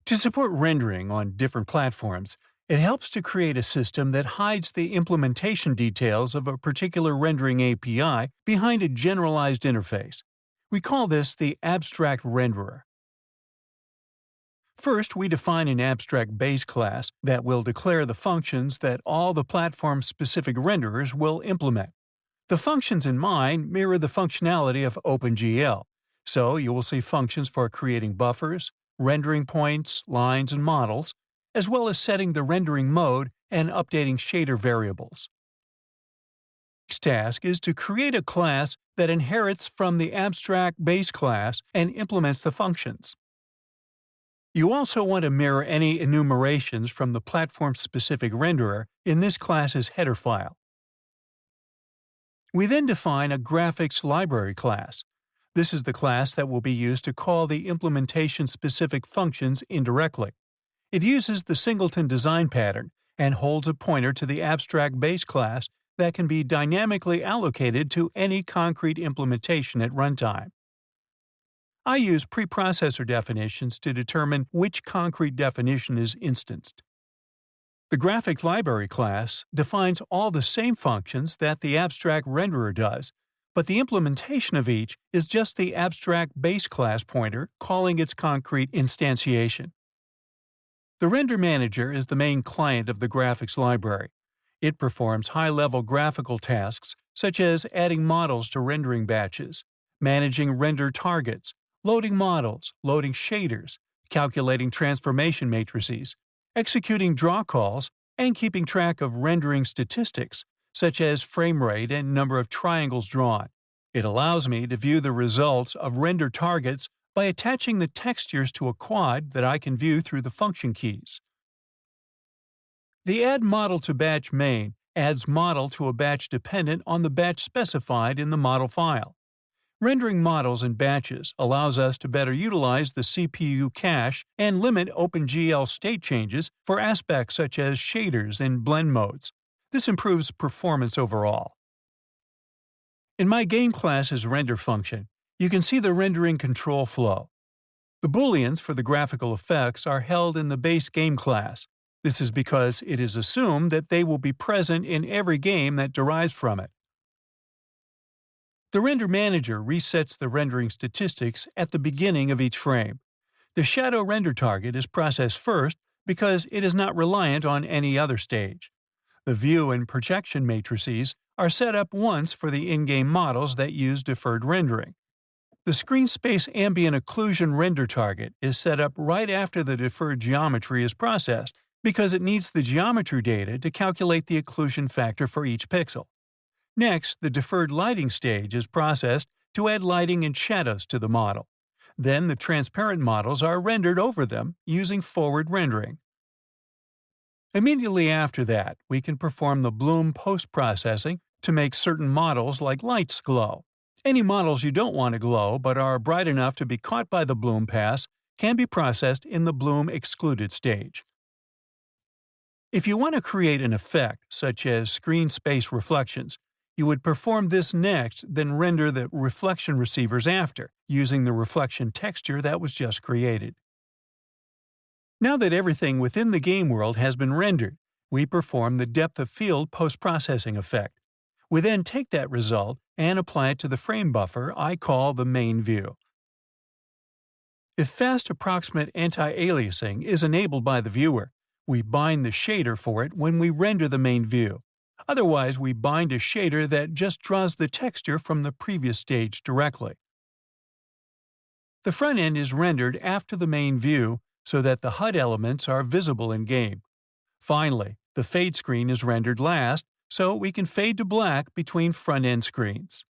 To support rendering on different platforms, it helps to create a system that hides the implementation details of a particular rendering API behind a generalized interface. We call this the abstract renderer. First, we define an abstract base class that will declare the functions that all the platform-specific renderers will implement. The functions in mind mirror the functionality of OpenGL, so you will see functions for creating buffers, rendering points, lines, and models, as well as setting the rendering mode and updating shader variables. Next task is to create a class that inherits from the abstract base class and implements the functions. You also want to mirror any enumerations from the platform-specific renderer in this class's header file. We then define a graphics library class. This is the class that will be used to call the implementation-specific functions indirectly. It uses the singleton design pattern and holds a pointer to the abstract base class that can be dynamically allocated to any concrete implementation at runtime. I use preprocessor definitions to determine which concrete definition is instanced. The graphics library class defines all the same functions that the abstract renderer does, but the implementation of each is just the abstract base class pointer calling its concrete instantiation. The render manager is the main client of the graphics library. It performs high-level graphical tasks such as adding models to rendering batches, managing render targets, loading models, loading shaders, calculating transformation matrices, executing draw calls, and keeping track of rendering statistics, such as frame rate and number of triangles drawn. It allows me to view the results of render targets by attaching the textures to a quad that I can view through the function keys. The Add Model to Batch main adds model to a batch dependent on the batch specified in the model file. Rendering models in batches allows us to better utilize the CPU cache and limit OpenGL state changes for aspects such as shaders and blend modes. This improves performance overall. In my game class's render function, you can see the rendering control flow. The booleans for the graphical effects are held in the base game class. This is because it is assumed that they will be present in every game that derives from it. The render manager resets the rendering statistics at the beginning of each frame. The shadow render target is processed first because it is not reliant on any other stage. The view and projection matrices are set up once for the in-game models that use deferred rendering. The screen space ambient occlusion render target is set up right after the deferred geometry is processed because it needs the geometry data to calculate the occlusion factor for each pixel. Next, the deferred lighting stage is processed to add lighting and shadows to the model. Then the transparent models are rendered over them using forward rendering. Immediately after that, we can perform the bloom post-processing to make certain models like lights glow. Any models you don't want to glow but are bright enough to be caught by the bloom pass can be processed in the bloom excluded stage. If you want to create an effect, such as screen space reflections, you would perform this next, then render the reflection receivers after, using the reflection texture that was just created. Now that everything within the game world has been rendered, we perform the depth of field post-processing effect. We then take that result and apply it to the frame buffer I call the main view. If fast approximate anti-aliasing is enabled by the viewer, we bind the shader for it when we render the main view. Otherwise, we bind a shader that just draws the texture from the previous stage directly. The front end is rendered after the main view so that the HUD elements are visible in-game. Finally, the fade screen is rendered last so we can fade to black between front-end screens.